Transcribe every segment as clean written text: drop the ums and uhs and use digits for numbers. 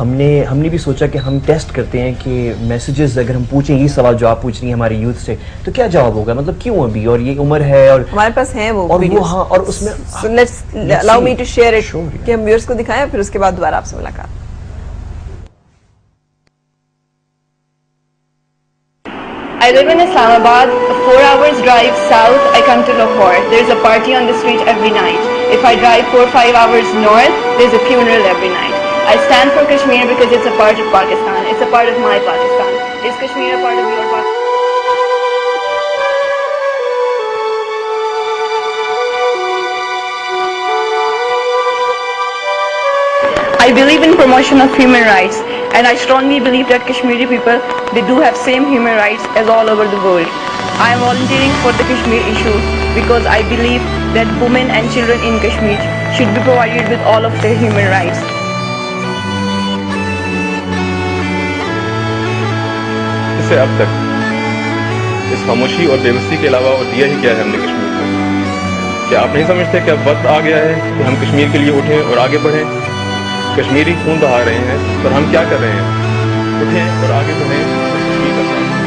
ہم نے بھی سوچا کہ ہم ٹیسٹ کرتے ہیں کہ میسیجز اگر ہم پوچھیں یہ سوال جو آپ پوچھ رہی ہیں ہمارے یوتھ سے تو کیا جواب ہوگا, مطلب کیوں ابھی, اور یہ عمر ہے اور ہمارے پاس ہیں وہ ویڈیوز, ہاں, اور اس میں allow me to share it کہ ہم ویورز کو دکھائیں, پھر اس کے بعد دوبارہ آپ سے ملاقات. I live in Islamabad, a 4 hours drive south, I come to Lahore. There's a party on the street every night. If I drive 4-5 hours north, there's a funeral every night. I stand for Kashmir because it's a part of Pakistan. It's a part of my Pakistan. Is Kashmir a part of your Pakistan? I believe in promotion of human rights, and I strongly believe that Kashmiri people, they do have same human rights as all over the world. I am volunteering for the Kashmir issue because I believe that women and children in Kashmir should be provided with all of their human rights. اس سے اب تک اس خاموشی اور بے بسی کے علاوہ اور دیا ہی کیا ہے ہم نے کشمیر کو؟ کیا آپ نہیں سمجھتے کہ اب وقت آ گیا ہے کہ ہم کشمیر کے لیے اٹھیں اور آگے بڑھیں؟ کشمیری خون بہا رہے ہیں, پر ہم کیا کر رہے ہیں؟ اٹھیں اور آگے بڑھیں اور کشمیر کا کام کریں.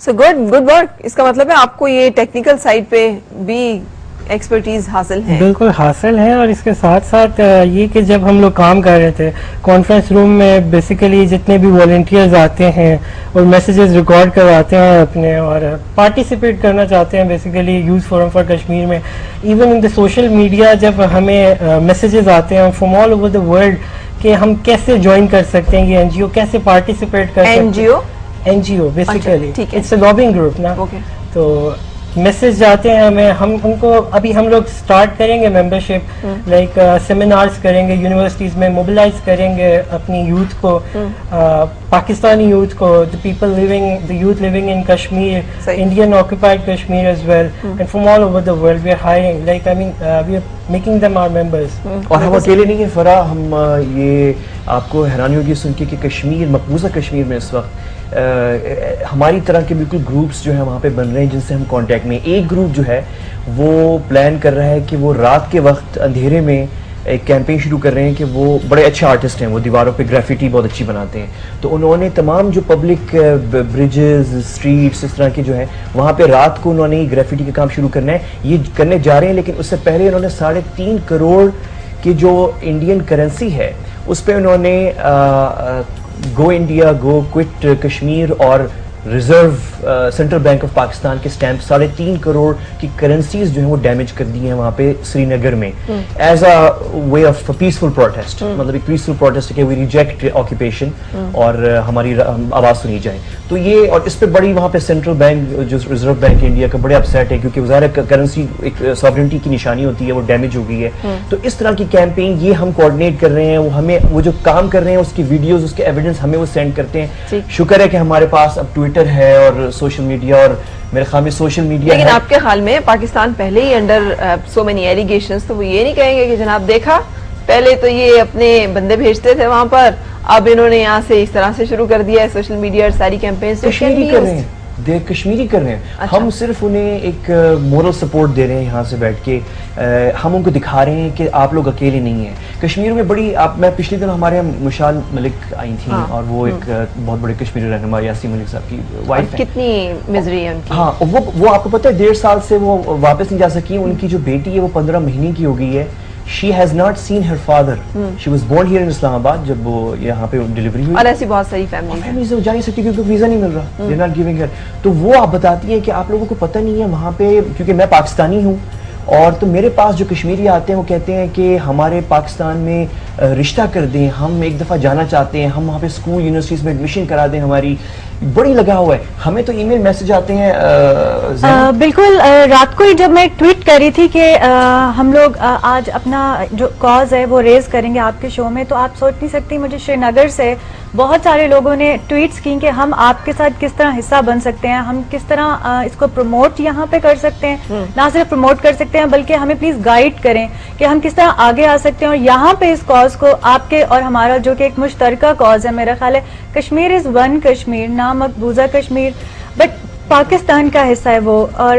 So good work. اس کا مطلب ہے آپ کو یہ ٹیکنیکل سائڈ پہ بھی ایکسپرٹیز حاصل ہے. بالکل حاصل ہے, اور اس کے ساتھ ساتھ یہ کہ جب ہم لوگ کام کر رہے تھے کانفرنس روم میں, بیسیکلی جتنے بھی والنٹیئرز آتے ہیں اور میسیجز ریکارڈ کرواتے ہیں اپنے اور پارٹیسپیٹ کرنا چاہتے ہیں basically youth forum for Kashmir میں, even in the social media جب ہمیں میسیجز آتے ہیں from all over the world کہ ہم کیسے جوائن کر سکتے ہیں یہ این جی او, کیسے پارٹیسپیٹ کر سکتے ہیں. N G O basically it's a lobbying group نا. تو میسج جاتے ہیں ہمیں, ہم ان کو ابھی ہم لوگ سٹارٹ کریں گے ممبرشپ, لائک سیمینارز کریں گے یونیورسٹیز میں, موبلائز کریں گے اپنی یوتھ کو, پاکستانی یوتھ کو, the youth living in Kashmir, Indian occupied Kashmir as well, and from all over the world we are hiring, like I mean we are making them our members. اور ہم اکیلے نہیں ہیں فرا, ہم یہ آپ کو حیرانی ہوگی سن کے کہ کشمیر, مقبوضہ کشمیر میں اس وقت ہماری طرح کے بالکل گروپس جو ہیں وہاں پہ بن رہے ہیں جن سے ہم کانٹیکٹ میں. ایک گروپ جو ہے وہ پلان کر رہا ہے کہ وہ رات کے وقت اندھیرے میں ایک کیمپین شروع کر رہے ہیں کہ وہ بڑے اچھے آرٹسٹ ہیں, وہ دیواروں پہ گرافٹی بہت اچھی بناتے ہیں, تو انہوں نے تمام جو پبلک بریجز, اسٹریٹس اس طرح کے جو ہیں وہاں پہ رات کو انہوں نے گرافٹی کا کام شروع کرنا ہے. یہ کرنے جا رہے ہیں, لیکن اس سے پہلے انہوں نے 3.5 کروڑ کی جو انڈین کرنسی ہے اس پہ انہوں نے گو انڈیا, گو کوئٹ کشمیر اور reserve central bank of Pakistan کے اسٹیمپ 3.5 کروڑ کی کرنسیز جو ہیں وہ ڈیمیج کر دی ہیں وہاں پہ سری نگر میں, as a way of peaceful protest. مطلب ایک پیسفل پروٹیسٹ کہ وی ریجیکٹ آکوپیشن اور ہماری آواز سنی جائے. تو یہ, اور اس پہ بڑی وہاں پہ سینٹرل بینک جو ریزرو بینک انڈیا کا بڑے اپسیٹ ہے, کیونکہ ظاہر کرنسی ایک ساورنٹی کی نشانی ہوتی ہے, وہ ڈیمیج ہو گئی ہے. تو اس طرح کی کیمپین یہ ہم کوآرڈینیٹ کر رہے ہیں, وہ ہمیں وہ جو کام کر رہے ہیں اس کی ویڈیوز, اس کے ایویڈنس ہمیں وہ سینڈ کرتے ہیں. شکر ہے کہ ہمارے پاس اب ٹویٹر ہے اور سوشل میڈیا, اور میرے خیال میں سوشل میڈیا. لیکن آپ کے خیال میں پاکستان پہلے ہی انڈر سو مینی ایلیگیشنز, تو وہ یہ نہیں کہیں گے کہ جناب دیکھا پہلے تو یہ اپنے بندے بھیجتے تھے وہاں پر, اب انہوں نے یہاں سے اس طرح سے شروع کر دیا ہے سوشل میڈیا اور ساری کیمپینز کشمیری کر رہے ہیں, کشمیری کر رہے ہیں. ہم صرف انہیں ایک مورل سپورٹ دے رہے ہیں یہاں سے بیٹھ کے, ہم ان کو دکھا رہے ہیں کہ آپ لوگ اکیلے نہیں ہیں. کشمیر میں بڑی, میں پچھلے دن ہمارے یہاں مشال ملک آئی تھیں, اور وہ ایک بہت بڑے کشمیری رہنما یاسین ملک صاحب کی وائف ہے. کتنی مزری ہے ان کی. ہاں, وہ آپ کو پتہ ہے 1.5 سال سے وہ واپس نہیں جا سکی. ان کی جو بیٹی ہے وہ 15 مہینے کی ہو گئی ہے. She has not seen her father. She was born here in Islam Abad جب وہ یہاں پہ ڈیلیوری ہوئی. اور ایسی بہت ساری فیملیز جا نہیں سکتی کیونکہ ویزا نہیں مل رہا. They're not giving her. تو وہ آپ بتاتی ہیں کہ آپ لوگوں کو پتہ نہیں ہے وہاں پہ, کیونکہ میں پاکستانی ہوں, اور تو میرے پاس جو کشمیری آتے ہیں وہ کہتے ہیں کہ ہمارے پاکستان میں رشتہ کر دیں, ہم ایک دفعہ جانا چاہتے ہیں, ہم وہاں پہ اسکول یونیورسٹیز میں ایڈمیشن کرا دیں. ہماری بڑی لگا ہوا ہے. ہمیں تو ای میل میسج آتے ہیں. بالکل, رات کو ہی جب میں ٹویٹ کر رہی تھی کہ ہم لوگ آج اپنا جو کاز ہے وہ ریز کریں گے آپ کے شو میں, تو آپ سوچ نہیں سکتی مجھے شری نگر سے بہت سارے لوگوں نے ٹویٹس کی کہ ہم آپ کے ساتھ کس طرح حصہ بن سکتے ہیں, ہم کس طرح اس کو پروموٹ یہاں پہ کر سکتے ہیں, نہ صرف پروموٹ کر سکتے ہیں بلکہ ہمیں پلیز گائیڈ کریں کہ ہم کس طرح آگے آ سکتے ہیں. اور یہاں پہ اس کاز کو آپ کے اور ہمارا جو کہ ایک مشترکہ کاز ہے, میرا خیال ہے کشمیر از ون کشمیر, نہ مقبوضہ کشمیر, بٹ پاکستان کا حصہ ہے وہ. اور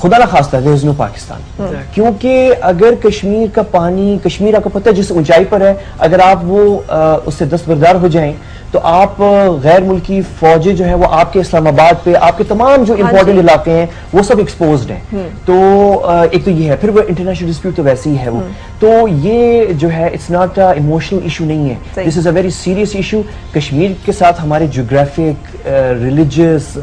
خدا نہ خواستہ there is no پاکستان. کیونکہ اگر کشمیر کا پانی, کشمیر آپ کو پتہ ہے جس اونچائی پر ہے, اگر آپ وہ اس سے دستبردار ہو جائیں تو آپ غیر ملکی فوجیں جو ہیں وہ آپ کے اسلام آباد پہ, آپ کے تمام جو امپورٹنٹ علاقے ہیں وہ سب ایکسپوزڈ ہیں. تو ایک تو یہ ہے, پھر وہ انٹرنیشنل ڈسپیوٹ تو ویسے ہی ہے وہ. تو یہ جو ہے اٹس ناٹ ایموشنل ایشو نہیں ہے, this is a very serious issue. Kashmir کے ساتھ ہمارے جغرافک, ریلیجیس,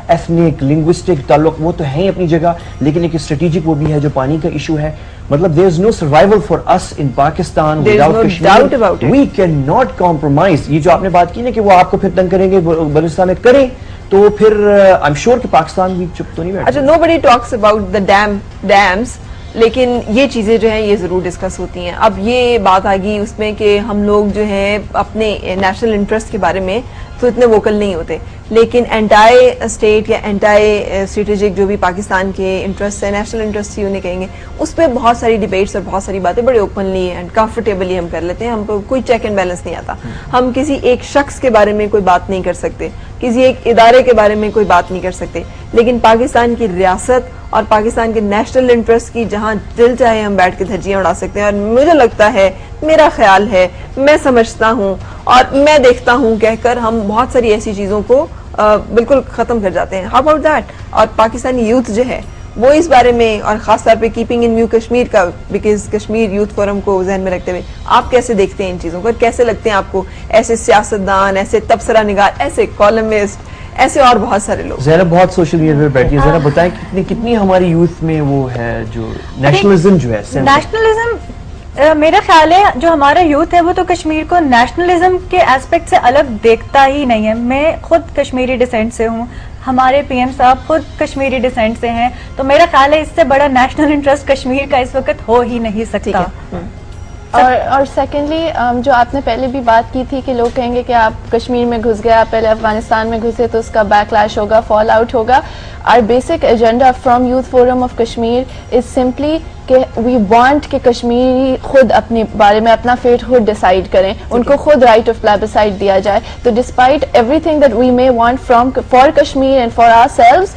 ایتھنک, لنگوسٹک تعلق وہ تو ہیں اپنی جگہ, لیکن ایک اسٹریٹجک وہ بھی ہے جو پانی کا ایشو ہے. مطلب there is no survival for us in Pakistan without Kashmir. We cannot compromise. یہ جو آپ نے بات کی نا کہ وہ آپ کو پھر تنگ کریں گے بلوچستان میں, کریں تو پھر I'm sure کہ پاکستان بھی چپ تو نہیں بیٹھے. اچھا, nobody talks about the dams, لیکن یہ چیزیں جو ہیں یہ ضرور ڈسکس ہوتی ہیں. اب یہ بات آ گئی اس میں کہ ہم لوگ جو ہیں اپنے نیشنل انٹرسٹ کے بارے میں تو اتنے ووکل نہیں ہوتے, لیکن اینٹائی اسٹیٹ یا اینٹائی اسٹریٹجک جو بھی پاکستان کے انٹرسٹ ہیں, نیشنل انٹرسٹ ہی انہیں کہیں گے, اس پہ بہت ساری ڈیبیٹس اور بہت ساری باتیں بڑے اوپنلی اینڈ کمفرٹیبلی ہم کر لیتے ہیں. ہم کو کوئی چیک اینڈ بیلنس نہیں آتا. ہم کسی ایک شخص کے بارے میں کوئی بات نہیں کر سکتے, کسی ایک ادارے کے بارے میں کوئی بات نہیں کر سکتے, لیکن پاکستان کی ریاست اور پاکستان کے نیشنل انٹرسٹ کی جہاں دل چاہے ہم بیٹھ کے دھجیاں اڑا سکتے ہیں. اور مجھے لگتا ہے, میرا خیال ہے, میں سمجھتا ہوں اور میں دیکھتا ہوں کہہ کر ہم بہت ساری ایسی چیزوں کو بالکل ختم کر جاتے ہیں. How about that? اور پاکستانی یوتھ جو ہے وہ اس بارے میں, اور خاص طور پہ کیپنگ ان ویو کشمیر کا, بیکاز کشمیر یوتھ فورم کو ذہن میں رکھتے ہوئے آپ کیسے دیکھتے ہیں ان چیزوں کو, اور کیسے لگتے ہیں آپ کو ایسے سیاستدان, ایسے تبصرہ نگار, ایسے کالمسٹ, ایسے اور بہت سارے لوگ؟ زینب بہت سوشل میڈیا پہ بیٹھی ہے, زینب بتائیں کتنی ہماری یوتھ میں وہ ہے جو نیشنلزم جو ہے. نیشنلزم میرا خیال ہے جو ہمارا یوتھ ہے وہ تو کشمیر کو نیشنلزم کے ایسپیکٹ سے الگ دیکھتا ہی نہیں ہے. میں خود کشمیری ڈسینٹ سے ہوں, ہمارے پی ایم صاحب خود کشمیری ڈسینٹ سے ہیں, تو میرا خیال ہے اس سے بڑا نیشنل انٹرسٹ کشمیر کا اس وقت ہو ہی نہیں سکتا. اور سیکنڈلی جو آپ نے پہلے بھی بات کی تھی کہ لوگ کہیں گے کہ آپ کشمیر میں گھس گئے, آپ پہلے افغانستان میں گھسے تو اس کا بیک لیش ہوگا, فال آؤٹ ہوگا. our basic agenda from Youth Forum of Kashmir is simply کہ we want کہ کشمیری خود اپنے بارے میں اپنا فیٹ خود ڈیسائیڈ کریں, ان کو خود رائٹ آف پلیبسائٹ دیا جائے. تو despite everything that we may want from for Kashmir and for ourselves,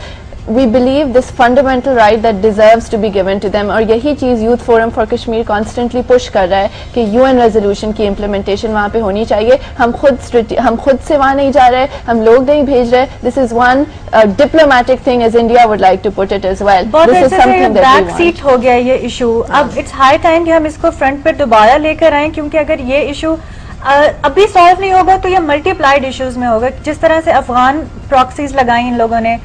we believe this fundamental right that deserves to be given to them. اور یہی چیز youth forum for Kashmir constantly push کر رہا ہے کہ UN resolution کی implementation وہاں پہ ہونی چاہیے. ہم خود سے وہاں نہیں جا رہے, ہم لوگ نہیں بھیج رہے. This is one diplomatic thing as India would like to put it as well. This is something that we want. Back seat ہو گیا یہ ایشو, اب اٹس ہائی ٹائم کہ ہم اس کو فرنٹ پہ دوبارہ لے کر آئیں, کیونکہ اگر یہ ایشو ابھی سالو نہیں ہوگا تو یہ ملٹی پلائڈ ایشوز میں ہوگا. جس طرح سے افغان پراکسیز لگائیں ان لوگوں نے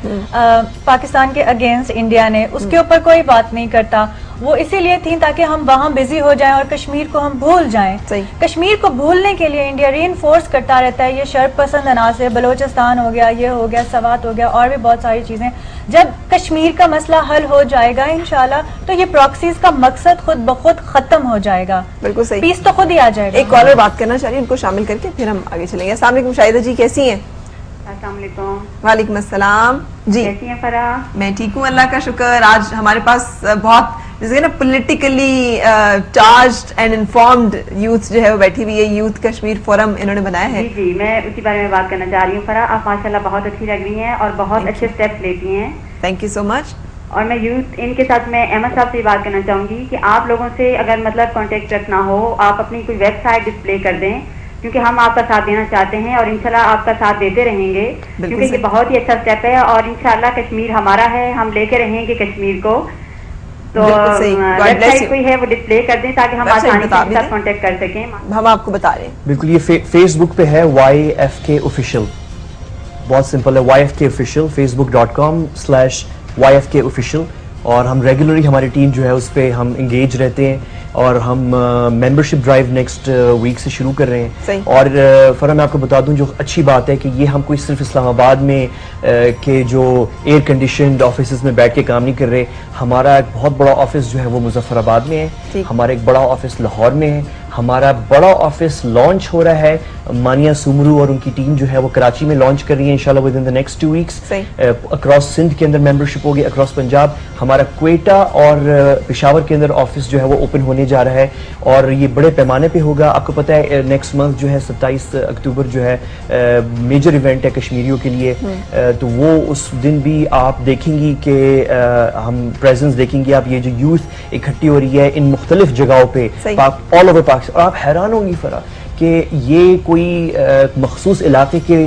پاکستان کے اگینسٹ انڈیا نے, اس کے اوپر کوئی بات نہیں کرتا. وہ اسی لیے تھیں تاکہ ہم وہاں بزی ہو جائیں اور کشمیر کو ہم بھول جائیں. کشمیر کو بھولنے کے لیے انڈیا ری انفورس کرتا رہتا ہے یہ شرط پسند عناصر, بلوچستان ہو گیا, یہ ہو گیا, سوات ہو گیا, اور بھی بہت ساری چیزیں. جب کشمیر کا مسئلہ حل ہو جائے گا انشاءاللہ تو یہ پراکسیز کا مقصد خود بخود ختم ہو جائے گا. بالکل صحیح, پیس تو خود ہی آ جائے گا. ایک کالر بات کرنا چاہ رہی ہے, ان کو شامل کر کے پھر ہم آگے چلیں گے. السلام علیکم شاہدہ جی, کیسی ہیں؟ السلام علیکم. وعلیکم السلام جی, کیسی ہیں فرح؟ میں ٹھیک ہوں اللہ کا شکر. آج ہمارے پاس بہت جیسے نا politically charged and informed youth جو ہے وہ بیٹھی ہوئی ہے. یوتھ کشمیر فورم انہوں نے بنایا ہے. جی میں اسی بارے میں بات کرنا چاہ رہی ہوں. فرح آپ ماشاءاللہ بہت اچھی لگ رہی ہیں اور بہت اچھے اسٹیپس لیتی ہیں. تھینک یو سو مچ. اور میں یوتھ ان کے ساتھ میں احمد صاحب سے بات کرنا چاہوں گی کہ آپ لوگوں سے اگر مطلب کانٹیکٹ رکھنا ہو, آپ اپنی کوئی ویب سائٹ ڈسپلے کر دیں, کیونکہ ہم آپ کا ساتھ دینا چاہتے ہیں اور انشاءاللہ آپ کا ساتھ دیتے رہیں گے, کیونکہ یہ بہت ہی اچھا اسٹیپ ہے اور انشاءاللہ کشمیر ہمارا ہے, ہم لے کے رہیں گے کشمیر کو. تو ویب سائٹ کوئی ہے وہ ڈسپلے کر دیں تاکہ ہم آسانی سے آپ کانٹیکٹ کر سکیں. ہم آپ کو بتا رہے ہیں. بالکل, یہ فیس بک پہ ہے YFK Official, بہت سمپل ہے, YFK Official, facebook.com/YFK Official. اور ہم ریگولرلی ہماری ٹیم جو ہے اس پہ ہم انگیج رہتے ہیں اور ہم ممبرشپ ڈرائیو نیکسٹ ویک سے شروع کر رہے ہیں. اور فرح میں آپ کو بتا دوں جو اچھی بات ہے کہ یہ ہم کوئی صرف اسلام آباد میں کے جو ایئر کنڈیشنڈ آفیسز میں بیٹھ کے کام نہیں کر رہے. ہمارا ایک بہت بڑا آفس جو ہے وہ مظفر آباد میں ہے, ہمارا ایک بڑا آفس لاہور میں ہے, ہمارا بڑا آفس لانچ ہو رہا ہے. مانیہ سومرو اور ان کی ٹیم جو ہے وہ کراچی میں لانچ کر رہی ہے انشاءاللہ within the next 2 weeks. Across Sindh کے اندر ممبرشپ ہوگی, اکراس پنجاب. ہمارا کوئٹہ اور پشاور کے اندر آفس جو ہے وہ اوپن ہونے جا رہا ہے اور یہ بڑے پیمانے پہ ہوگا. آپ کو پتہ ہے نیکسٹ منتھ جو ہے 27 اکتوبر جو ہے میجر ایونٹ ہے کشمیریوں کے لیے, تو وہ اس دن بھی آپ دیکھیں گی کہ ہم پریزنس دیکھیں گے آپ, یہ جو یوتھ اکٹھی ہو رہی ہے ان مختلف جگہوں پہ آل اوور پاکستان. اور آپ حیران ہوں گی فرا کہ یہ کوئی مخصوص علاقے کے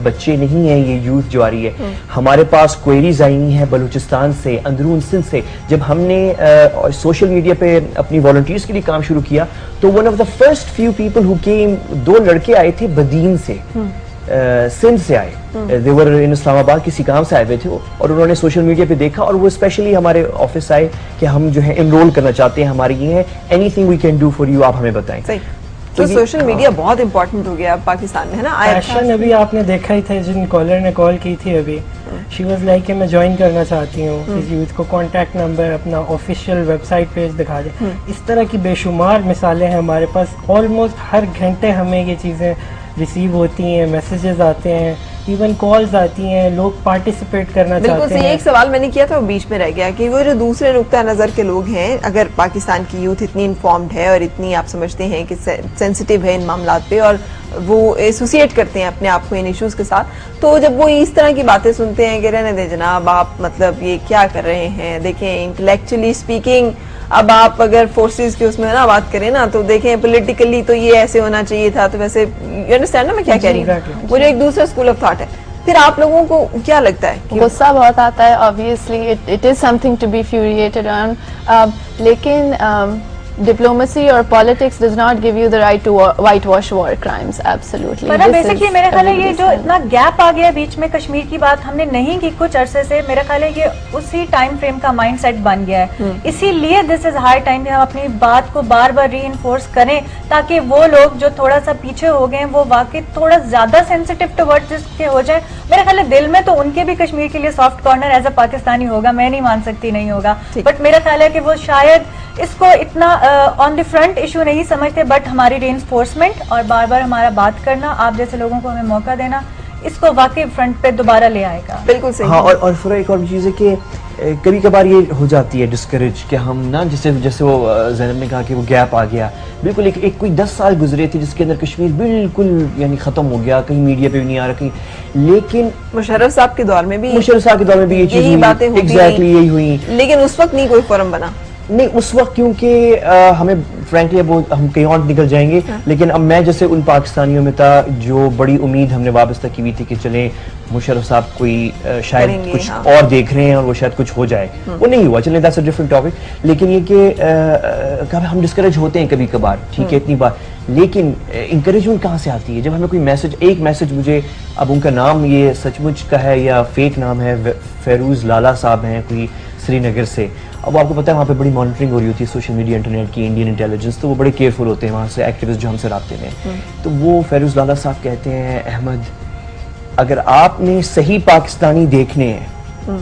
بچے نہیں ہیں, یہ یوتھ جو آ رہی ہے. ہمارے پاس کوئریز آئی ہیں بلوچستان سے, اندرون سندھ سے. جب ہم نے سوشل میڈیا پہ اپنی والنٹیئرز کے لیے کام شروع کیا تو one of the first few people who came, 2 لڑکے آئے تھے بدین سے, سندھ سے آئے. they were in اسلام آباد کسی کام سے آئے ہوئے تھے اور انہوں نے سوشل میڈیا پہ دیکھا اور وہ اسپیشلی ہمارے آفس آئے کہ ہم جو ہے انرول کرنا چاہتے ہیں, ہماری یہ ہے anything we can do for you, آپ ہمیں بتائیں. تو سوشل میڈیا بہت امپورٹنٹ ہو گیا پاکستان میں, ہے نا. پیشن ابھی آپ نے دیکھا ہی تھا, جن کالر نے کال کی تھی ابھی, شی واز لائک کہ میں جوائن کرنا چاہتی ہوں, اس یوتھ کو کانٹیکٹ نمبر اپنا آفیشیل ویب سائٹ پیج دکھا دیں. اس طرح کی بے شمار مثالیں ہیں ہمارے پاس. آلموسٹ ہر گھنٹے ہمیں یہ چیزیں ریسیو ہوتی ہیں, میسیجز آتے ہیں, ایون کالز آتی ہیں, لوگ پارٹیسپیٹ کرنا چاہتے ہیں. بالکل ایک سوال میں نے کیا تھا وہ بیچ میں رہ گیا کہ وہ جو دوسرے نقطہ نظر کے لوگ ہیں, اگر پاکستان کی یوتھ اتنی انفارمڈ ہے اور اتنی آپ سمجھتے ہیں کہ سینسٹیو ہے ان معاملات پہ اور وہ ایسوسیٹ کرتے ہیں اپنے آپ کو ان ایشوز کے ساتھ, تو جب وہ اس طرح کی باتیں سنتے ہیں کہ رہنے دیں جناب آپ, مطلب یہ کیا کر رہے ہیں, دیکھیں انٹلیکچولی اسپیکنگ, اب آپ اگر فورسز کی اس میں نا بات کریں نا تو دیکھیں پولیٹیکلی تو یہ ایسے ہونا چاہیے تھا, تو ویسے یو انڈرسٹینڈ نا میں کیا کہہ رہی ہوں, وہ جو ایک دوسرا اسکول آف تھاٹ ہے. پھر آپ لوگوں کو کیا لگتا ہے؟ غصہ بہت آتا ہے obviously, it is something to be furiated on, لیکن diplomacy or politics does not give you the right to whitewash war crimes. Absolutely. Per basically میرا خیال ہے یہ جو اتنا گیپ آ گیا بیچ میں, کشمیر کی بات ہم نے نہیں کی کچھ عرصے سے, میرا خیال ہے یہ اسی ٹائم فریم کا مائنڈ سیٹ بن گیا ہے. اسی لیے دس از ہائی ٹائم کہ ہم اپنی بات کو بار بار ری انفورس کریں تاکہ وہ لوگ جو تھوڑا سا پیچھے ہو گئے ہیں وہ واقعی تھوڑا زیادہ سینسٹیو ٹورڈز اس کے ہو جائیں. میرا خیال ہے دل میں تو ان کے بھی کشمیر کے لیے soft corner as a Pakistani ہوگا, میں نہیں مان سکتی نہیں ہوگا, بٹ میرا خیال ہے کہ وہ شاید اس کو اتنا آن دی فرنٹ ایشو نہیں سمجھتے, بٹ ہماری ری انفورسمنٹ اور بار بار ہمارا بات کرنا, آپ جیسے لوگوں کو ہمیں موقع دینا, اس کو واقعی فرنٹ پہ دوبارہ لے آئے گا. بالکل صحیح. ہاں, اور پھر ایک اور چیز ہے کہ کبھی کبھار یہ ہو جاتی ہے ڈسکریج کہ ہم نا جیسے وہ زینب نے کہا کہ وہ گیپ آ گیا, بالکل ایک کوئی 10 سال گزرے تھے جس کے اندر کشمیر بالکل یعنی ختم ہو گیا, کہیں میڈیا پہ بھی نہیں آ رہا کہیں. لیکن مشرف صاحب کے دور میں بھی یہ چیز باتیں ایگزیکٹلی یہی ہوئی, لیکن اس وقت نہیں کوئی فورم بنا. نہیں اس وقت کیونکہ ہمیں فرینکلی اب ہم کہیں اور نکل جائیں گے, لیکن اب میں جیسے ان پاکستانیوں میں تھا جو بڑی امید ہم نے وابستہ کی ہوئی تھی کہ چلیں مشرف صاحب کوئی شاید کچھ اور دیکھ رہے ہیں اور وہ شاید کچھ ہو جائے, وہ نہیں ہوا. چلیں دیٹس اے ڈفرنٹ ٹاپک. لیکن یہ کہ ہم ڈسکریج ہوتے ہیں کبھی کبھار, ٹھیک ہے اتنی بار, لیکن انکریجمنٹ کہاں سے آتی ہے جب ہمیں کوئی میسج, ایک میسج مجھے, اب ان کا نام یہ سچ مچ کا ہے یا فیک نام ہے, فیروز لالا صاحب ہیں کوئی سری نگر سے. اب آپ کو پتہ ہے وہاں پہ بڑی مانیٹرنگ ہو رہی ہوتی ہے سوشل میڈیا انٹرنیٹ کی, انڈین انٹیلیجنس, تو وہ بڑے کیئرفل ہوتے ہیں وہاں سے ایکٹیوسٹ جو ہم سے رابطے میں. تو وہ فیروز لالا صاحب کہتے ہیں احمد اگر آپ نے صحیح پاکستانی دیکھنے ہیں,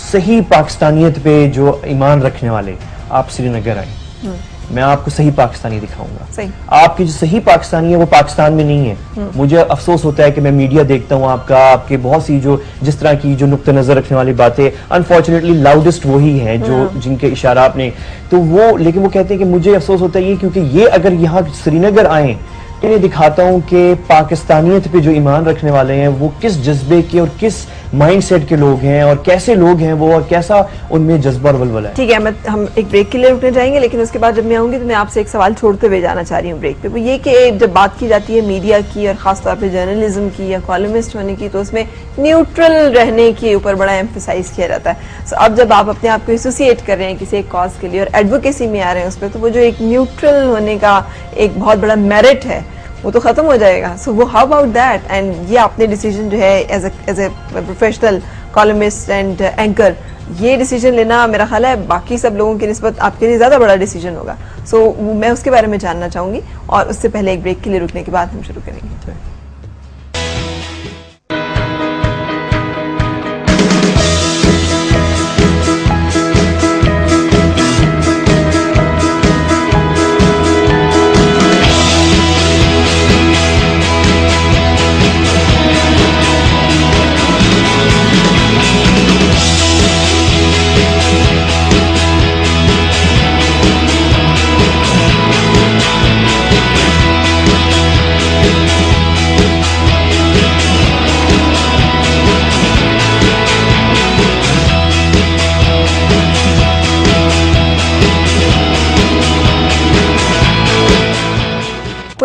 صحیح پاکستانیت پہ جو ایمان رکھنے والے, آپ سری نگر آئیں, میں آپ کو صحیح پاکستانی دکھاؤں گا. آپ کی جو صحیح پاکستانی ہے وہ پاکستان میں نہیں ہے. مجھے افسوس ہوتا ہے کہ میں میڈیا دیکھتا ہوں آپ کا, آپ کے بہت سی جو جس طرح کی جو نقطہ نظر رکھنے والی باتیں, انفارچونیٹلی لاؤڈسٹ وہی ہیں جو جن کے اشارات نے تو وہ, لیکن وہ کہتے ہیں کہ مجھے افسوس ہوتا ہے یہ کیونکہ یہ اگر یہاں سری نگر آئیں انہیں دکھاتا ہوں کہ پاکستانیت پہ جو ایمان رکھنے والے ہیں وہ کس جذبے کے اور کس مائنڈ سیٹ کے لوگ ہیں اور کیسے لوگ ہیں وہ, اور کیسا ان میں جذبہ اور ولولہ ہے. ٹھیک ہے, ہم ایک بریک کے لیے رکنے جائیں گے, لیکن اس کے بعد جب میں آؤں گی تو میں آپ سے ایک سوال چھوڑتے ہوئے جانا چاہ رہی ہوں بریک پہ. وہ یہ کہ جب بات کی جاتی ہے میڈیا کی اور خاص طور پہ جرنلزم کی یا کالمسٹ ہونے کی, تو اس میں نیوٹرل رہنے کے اوپر بڑا ایمفسائز کیا جاتا ہے. اب جب آپ اپنے آپ کو ایسوسیٹ کر رہے ہیں کسی ایک کاز کے لیے اور ایڈوکیسی میں آ رہے ہیں اس پہ, تو وہ جو ایک نیوٹرل ہونے کا ایک بہت بڑا میرٹ ہے وہ تو ختم ہو جائے گا. سو وہ ہاؤ اباؤٹ دیٹ, اینڈ یہ آپ نے ڈیسیجن جو ہے as a professional columnist and anchor, یہ ڈیسیجن لینا میرا خیال ہے باقی سب لوگوں کی نسبت آپ کے لیے زیادہ بڑا ڈیسیجن ہوگا. سو میں اس کے بارے میں جاننا چاہوں گی, اور اس سے پہلے ایک بریک کے لیے رکنے کے بعد ہم شروع کریں گے.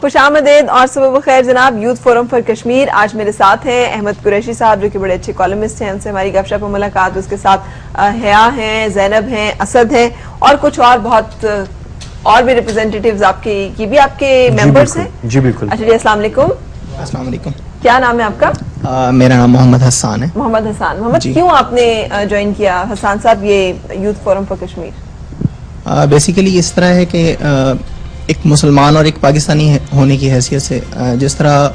خوش آمدید اور صبح بخیر جناب. یوتھ فورم فار کشمیر آج میرے ساتھ ہیں احمد قریشی صاحب جو کہ بڑے اچھے کالمسٹ ہیں, ان سے ہماری گپ شپ و ملاقات, اس کے ساتھ حیا ہیں, زینب ہیں, اسد ہیں اور کچھ اور بہت اور بھی ریپرزینٹیٹیوز آپ کے, یہ بھی آپ کے ممبرس ہیں. جی بالکل. اچھا جی, السلام علیکم. السلام علیکم. کیا نام ہے آپ کا؟ میرا نام محمد حسان ہے. محمد حسان. محمد کیوں آپ نے جوائن کیا حسان صاحب یہ youth forum for Kashmir? Basically اس طرح ہے کہ ایک مسلمان اور ایک پاکستانی ہونے کی حیثیت سے جس طرح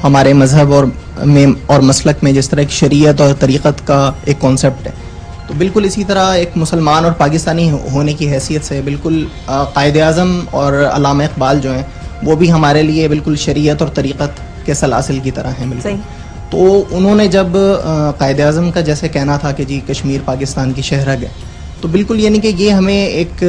ہمارے مذہب اور مسلک میں جس طرح ایک شریعت اور طریقت کا ایک کانسیپٹ ہے, تو بالکل اسی طرح ایک مسلمان اور پاکستانی ہونے کی حیثیت سے بالکل قائد اعظم اور علامہ اقبال جو ہیں وہ بھی ہمارے لیے بالکل شریعت اور طریقت کے سلاسل کی طرح ہیں بالکل. تو انہوں نے جب قائد اعظم کا جیسے کہنا تھا کہ جی کشمیر پاکستان کی شہرگ ہے, تو بالکل یعنی کہ یہ ہمیں ایک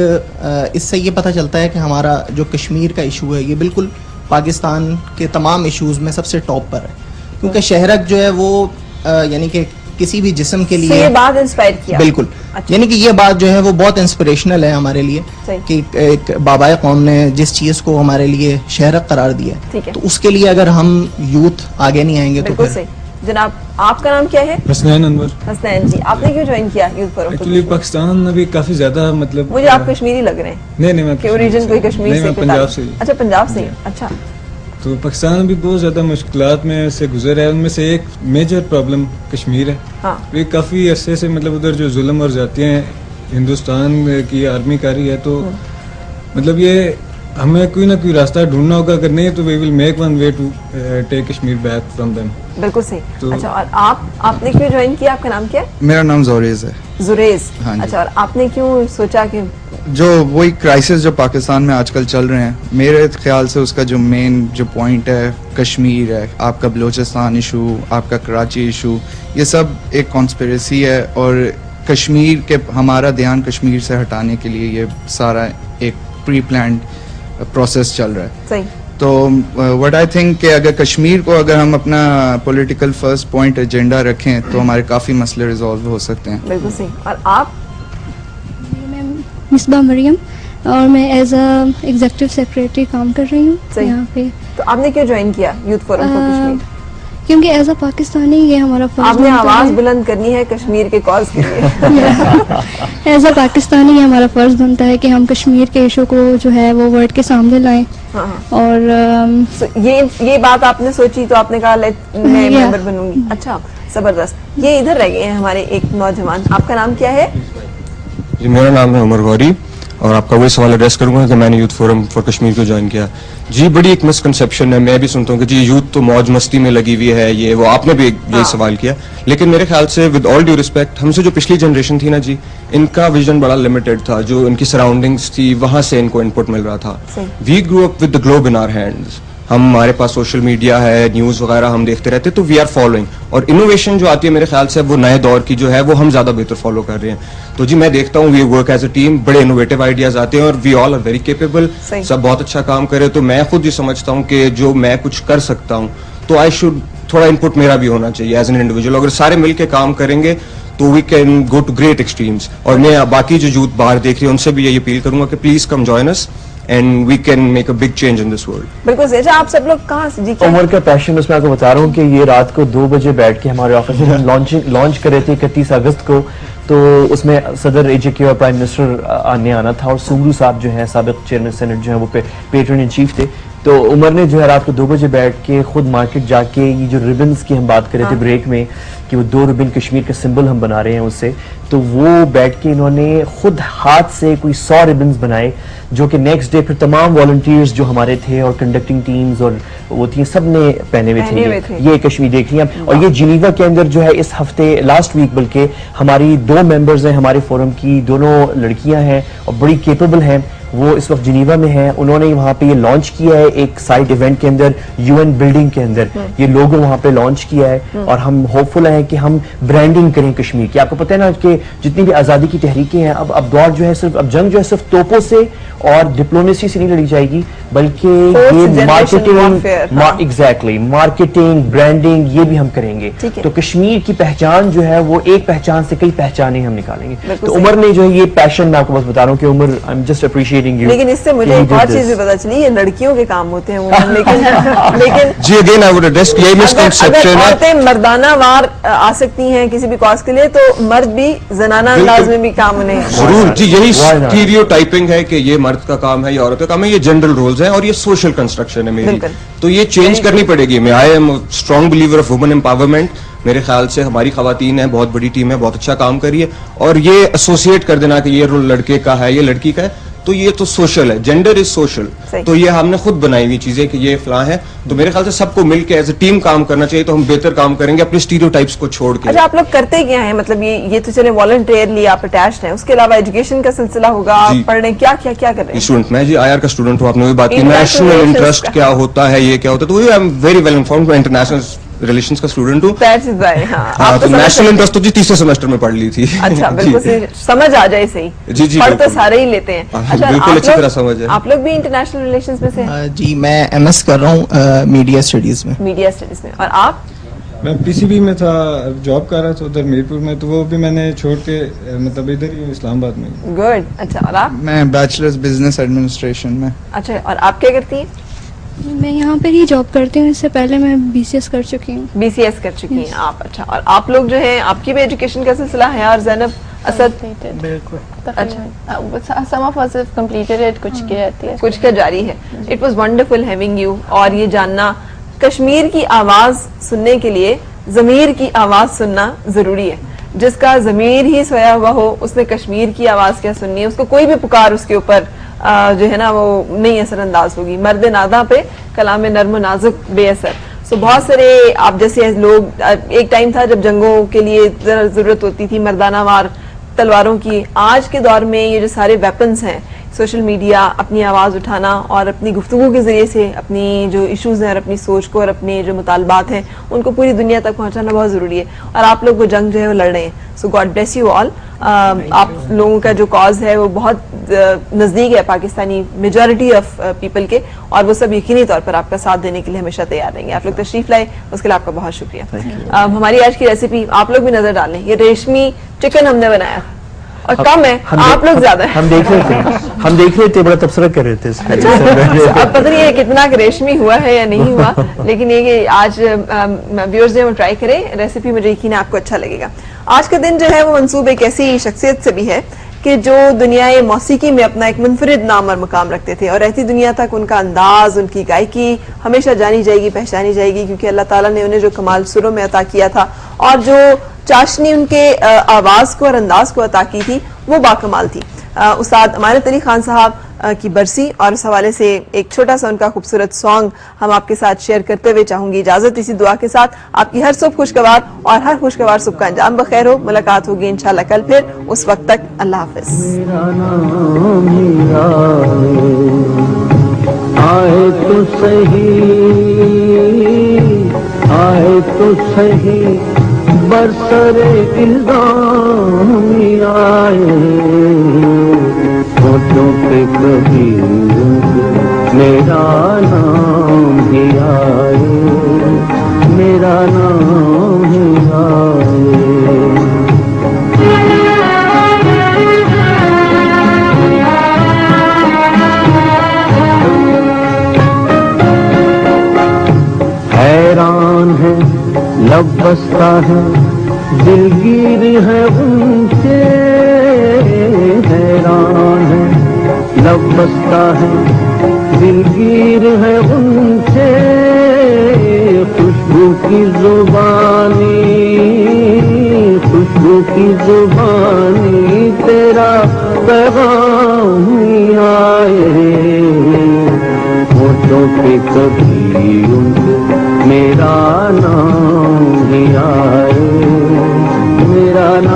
اس سے یہ پتہ چلتا ہے کہ ہمارا جو کشمیر کا ایشو ہے یہ بالکل پاکستان کے تمام ایشوز میں سب سے ٹاپ پر ہے, کیونکہ شہرک جو ہے وہ یعنی کہ کسی بھی جسم کے لیے یہ بات انسپائر کیا بالکل. یعنی کہ یہ بات جو ہے وہ بہت انسپریشنل ہے ہمارے لیے کہ ایک بابائے قوم نے جس چیز کو ہمارے لیے شہرک قرار دیا ہے, تو اس کے لیے اگر ہم یوتھ آگے نہیں آئیں گے تو پھر. جناب آپ کا نام کیا ہے؟ حسنین انور. حسنین جی, آپ نے کیوں جوائن کیا یوتھ فورم؟ ایکچولی پاکستان میں بھی کافی زیادہ مطلب مجھے آپ کشمیری لگ رہے ہیں. نہیں میں اوریجن کوئی کشمیر سے؟ پنجاب سے. اچھا پنجاب سے. اچھا, تو پاکستان بھی بہت زیادہ مشکلات میں سے گزر ہے, ان میں سے ایک میجر پرابلم کشمیر ہے. یہ کافی عرصے سے مطلب ادھر جو ظلم اور زیادتیاں ہیں ہندوستان کی آرمی کاری ہے, تو مطلب یہ ہمیں کوئی نہ کوئی راستہ ڈھونڈنا ہوگا, اگر نہیں تو we will make one way to take Kashmir back from them. بالکل صحیح. اچھا, اور آپ نے کیوں جوائن کیا؟ آپ کا نام کیا ہے؟ میرا نام زوریز ہے. زوریز. اچھا, اور آپ نے کیوں سوچا کہ جو وہی کرائسس جو پاکستان میں آج کل چل رہے ہیں, میرے خیال سے اس کا جو مین جو پوائنٹ ہے کشمیر ہے, آپ کا بلوچستان ایشو, آپ کا کراچی ایشو, یہ سب ایک کانسپریسی ہے, اور کشمیر کے ہمارا دھیان کشمیر سے ہٹانے کے لیے یہ سارا ایک پری پلانڈ پروسیس چل رہا ہے. صحیح. تو وٹ آئی تھنک کہ اگر کشمیر کو اگر ہم اپنا پولیٹیکل فرسٹ پوائنٹ ایجنڈا رکھیں تو ہمارے کافی مسئلے ریزالو ہو سکتے ہیں. بالکل صحیح. اور آپ؟ میں مصباح مریم, اور میں ایز اے ایگزیکٹو سیکریٹری کام کر رہی ہوں یہاں پہ. تو آپ نے کیوں جوائن کیا یوتھ فورم فار کشمیر؟ کیونکہ ایز اے پاکستانی یہ ہمارا فرض آپ نے آواز بلند کرنی ہے کشمیر کے کاز کے لیے. ایز اے پاکستانی یہ ہمارا فرض بنتا ہے کہ ہم کشمیر کے ایشو کو جو ہے وہ ورلڈ کے سامنے لائیں. اور یہ بات آپ نے سوچی تو آپ نے کہا میں ممبر بنوں گی. اچھا, زبردست. یہ ادھر رہ گئے ہیں ہمارے ایک نوجوان, آپ کا نام کیا ہے؟ جی میرا نام ہے عمر غوری, اور آپ کا وہی سوال ایڈریس کروں گا کہ میں نے یوتھ فورم فار کشمیر کو جوائن کیا. جی بڑی ایک مسکنسیپشن ہے, میں بھی سنتا ہوں کہ جی یوتھ تو موج مستی میں لگی ہوئی ہے, یہ وہ, آپ نے بھی یہی سوال کیا. لیکن میرے خیال سے ود آل ڈیو ریسپیکٹ, ہم سے جو پچھلی جنریشن تھی نا جی, ان کا ویژن بڑا لمیٹڈ تھا, جو ان کی سراؤنڈنگس تھی وہاں سے ان کو انپٹ مل رہا تھا. We grow up with the globe in our hands, ہمارے پاس سوشل میڈیا ہے, نیوز وغیرہ ہم دیکھتے رہتے, تو وی آر فالوئنگ. اور انوویشن جو آتی ہے میرے خیال سے وہ نئے دور کی جو ہے وہ ہم زیادہ بہتر فالو کر رہے ہیں. تو جی میں دیکھتا ہوں we work as a team, بڑے انوویٹو آئیڈیاز آتے ہیں, اور we all are very capable, سب بہت اچھا کام کرے. تو میں خود یہ سمجھتا ہوں کہ جو میں کچھ کر سکتا ہوں تو آئی شوڈ تھوڑا انپٹ میرا بھی ہونا چاہیے ایز این انڈیویجول. اگر سارے مل کے کام کریں گے تو we can go to great extremes. اور میں باقی جو یوتھ باہر دیکھ رہے ہیں ان سے بھی یہی اپیل کروں گا کہ پلیز کم جوائن اس and we can make a big change in this world. بالکل صحیح. آپ سب لوگ کہاں سے؟ جی عمر کا پیشن اس میں آپ کو بتا رہا ہوں کہ یہ رات کو 2 بجے بیٹھ کے ہمارے آفس میں لانچ کر رہے تھے 31 اگست کو, تو اس میں صدر اے جے کے اور پرائم منسٹر آنا تھا, اور سنگرو صاحب جو ہیں سابق چیئرمین سینٹ جو ہیں وہ پیٹرن ان چیف تھے. تو عمر نے جو ہے رات کو 2 بجے بیٹھ کے خود مارکیٹ جا کے یہ جو ریبنز کی ہم بات کر رہے تھے بریک میں کہ وہ 2 ریبن کشمیر کا سمبل ہم بنا رہے ہیں اس سے, تو وہ بیٹھ کے انہوں نے خود ہاتھ سے کوئی 100 ریبنز بنائے, جو کہ نیکسٹ ڈے پھر تمام والنٹیئرز جو ہمارے تھے اور کنڈکٹنگ ٹیمز اور وہ تھی سب نے پہنے ہوئے تھے. یہ کشمیر دیکھ لیا. اور یہ جنیوا کے اندر جو ہے اس ہفتے لاسٹ ویک بلکہ ہماری 2 ممبرز ہیں ہمارے فورم کی, دونوں لڑکیاں ہیں اور بڑی کیپیبل ہیں, وہ اس وقت جنیوا میں ہیں. انہوں نے وہاں پہ یہ لانچ کیا ہے ایک سائٹ ایونٹ کے اندر, UN بلڈنگ کے اندر یہ لوگو وہاں پہ لانچ کیا ہے, اور ہم ہوپ فل ہیں کہ ہم برانڈنگ کریں کشمیر کی. آپ کو پتہ ہے نا کہ جتنی بھی آزادی کی تحریکیں ہیں اب دور جو ہے صرف اب جنگ جو ہے صرف توپوں سے اور ڈپلومیسی سے نہیں لڑی جائے گی, بلکہ یہ مارکیٹنگ برانڈنگ یہ بھی ہم کریں گے. تو کشمیر کی پہچان جو ہے وہ ایک پہچان سے کئی پہچانیں ہم نکالیں گے. تو عمر نے جو ہے یہ پیشن میں آپ کو بس بتا رہا ہوں کہ Umar I am just appreciating you. لیکن اس سے مجھے ایک اور چیز بھی پتا چلی, یہ لڑکیوں کے کام ہوتے ہیں لیکن جی اگین آئی وڈ ایڈریس یہ مسکنسپشن ہے. عورتیں مردانہ وار آ سکتی ہیں کسی بھی کاز کے لیے, تو مرد بھی زنانہ انداز میں بھی کام انہیں ضرور. جی یہی اسٹیریو ٹائپنگ ہے کہ یہ مرد کا کام ہے یا عورت کا کام ہے, یہ جنرل رولز ہیں اور یہ سوشل کنسٹرکشن ہے میری. تو یہ چینج کرنی پڑے گی. میں I am strong believer of women empowerment. میرے خیال سے ہماری خواتین ہیں, بہت بڑی ٹیم ہے, بہت اچھا کام کر رہی ہے. اور یہ ایسوسیٹ کر دینا کہ یہ رول لڑکے کا ہے یہ لڑکی کا ہے, تو یہ تو سوشل ہے. Gender is social. تو یہ ہم نے خود بنائی ہوئی چیزیں کہ یہ فلاں ہے. تو میرے خیال سے سب کو مل کے ایز اے ٹیم کام کرنا چاہیے, تو ہم بہتر کام کریں گے اپنے اسٹیریوٹائپس کو چھوڑ کے. اچھا آپ لوگ کرتے کیا ہیں, مطلب یہ تو چلے والنٹیئرلی آپ اٹیچڈ ہیں, اس کے علاوہ ایجوکیشن کا سلسلہ ہوگا, آپ پڑھنے کیا کیا کیا کر رہے ہیں؟ اسٹوڈنٹ میں جی IR کا اسٹوڈنٹ ہوں. آپ نے وہی بات کی نیشنل انٹرسٹ کیا ہوتا ہے, یہ کیا ہوتا ہے, تو I am very well informed. میں انٹرنیشنل ریلیشنز کا اسٹوڈنٹ ہوں. تو نیشنل انٹرسٹ تو جی تیسرے سیمسٹر میں پڑھ لی تھی. اچھا بالکل سمجھ آ جائے صحیح. جی جی پڑھ تو سارے ہی لیتے ہیں. بالکل اچھی طرح سمجھ ہے. آپ لوگ بھی انٹرنیشنل ریلیشنز میں سے ہیں؟ جی میں MS کر رہا ہوں میڈیا اسٹڈیز میں. میڈیا اسٹڈیز میں. اور آپ؟ میں PCB میں تھا, جاب کر رہا تھا ادھر میرپور میں, تو وہ بھی میں نے چھوڑ کے مطلب ادھر ہی اسلام آباد میں. گڈ. اچھا اور آپ؟ میں بیچلرز بزنس ایڈمنسٹریشن میں. اچھا اور آپ کیا کرتی ہیں؟ میں یہاں پر ہی جاب کرتی ہوں, اس سے پہلے میں BCS کر چکی ہوں. BCS کر چکی ہیں آپ. اچھا اور آپ لوگ جو ہیں, آپ کی بھی ایجوکیشن کا سلسلہ ہے؟ اور زینب اسد کچھ کا جاری ہے. It was wonderful having you. اور یہ جاننا کشمیر کی آواز سننے کے لیے ضمیر کی آواز سننا ضروری ہے. جس کا ضمیر ہی سویا ہوا ہو اس نے کشمیر کی آواز کیا سننی ہے, اس کو کوئی بھی پکار اس کے اوپر جو ہے نا وہ نہیں اثر انداز ہوگی. مرد ناداں پہ کلام نرم و نازک بے اثر. سو بہت سارے آپ جیسے لوگ, ایک ٹائم تھا جب جنگوں کے لیے ضرورت ہوتی تھی مردانہ وار تلواروں کی. آج کے دور میں یہ جو سارے ویپنز ہیں, سوشل میڈیا, اپنی آواز اٹھانا اور اپنی گفتگو کے ذریعے سے اپنی جو ایشوز ہیں اور اپنی سوچ کو اور اپنے جو مطالبات ہیں ان کو پوری دنیا تک پہنچانا بہت ضروری ہے. اور آپ لوگ وہ جنگ جو ہے وہ لڑ رہے ہیں. So God bless you all. آپ لوگوں کا جو کاز ہے وہ بہت نزدیک ہے پاکستانی میجورٹی آف پیپل کے, اور وہ سب یقینی طور پر آپ کا ساتھ دینے کے لیے ہمیشہ تیار رہیں گے. آپ لوگ تشریف لائے اس کے لیے آپ کا بہت شکریہ. ہماری آج کی ریسیپی آپ لوگ بھی نظر ڈالیں. یہ ریشمی چکن ہم نے بنایا اور کم ہے, آپ لوگ زیادہ ہم دیکھ رہے تھے بڑا تبصرہ کر رہے تھے. اب پتہ نہیں ہے کتنا ریشمی ہوا ہے یا نہیں ہوا, لیکن یہ کہ آج ویورز جو ٹرائی کریں ریسیپی, مجھے یقین ہے آپ کو اچھا لگے گا. آج کا دن جو ہے وہ منسوب ایک ایسی شخصیت سے بھی ہے کہ جو دنیا موسیقی میں اپنا ایک منفرد نام اور مقام رکھتے تھے, اور رہتی دنیا تک ان کا انداز, ان کی گائیکی ہمیشہ جانی جائے گی, پہچانی جائے گی, کیونکہ اللہ تعالیٰ نے انہیں جو کمال سروں میں عطا کیا تھا اور جو چاشنی ان کے آواز کو اور انداز کو عطا کی تھی وہ باکمال تھی. استاد امانت علی خان صاحب کی برسی, اور اس حوالے سے ایک چھوٹا سا ان کا خوبصورت سانگ ہم آپ کے ساتھ شیئر کرتے ہوئے چاہوں گی اجازت اسی دعا کے ساتھ آپ کی ہر صبح خوشگوار اور ہر خوشگوار صبح کا انجام بخیر ہو. ملاقات ہوگی انشاءاللہ کل پھر, اس وقت تک اللہ حافظ. آئے تو صحیح برسر الزام آئے, ہوٹوں پہ کبھی میرا نام ہی آئے, میرا نام ہی آئے. حیران ہے لب بستہ ہے دلگیر ہے ان سے, حیران ہے لب بستہ ہے دلگیر ہے ان سے, خوشبو کی زبانی تیرا پیغام ہی آئے, ہوٹوں پہ کبھی ان میرا نام ہی آئے, میرا نام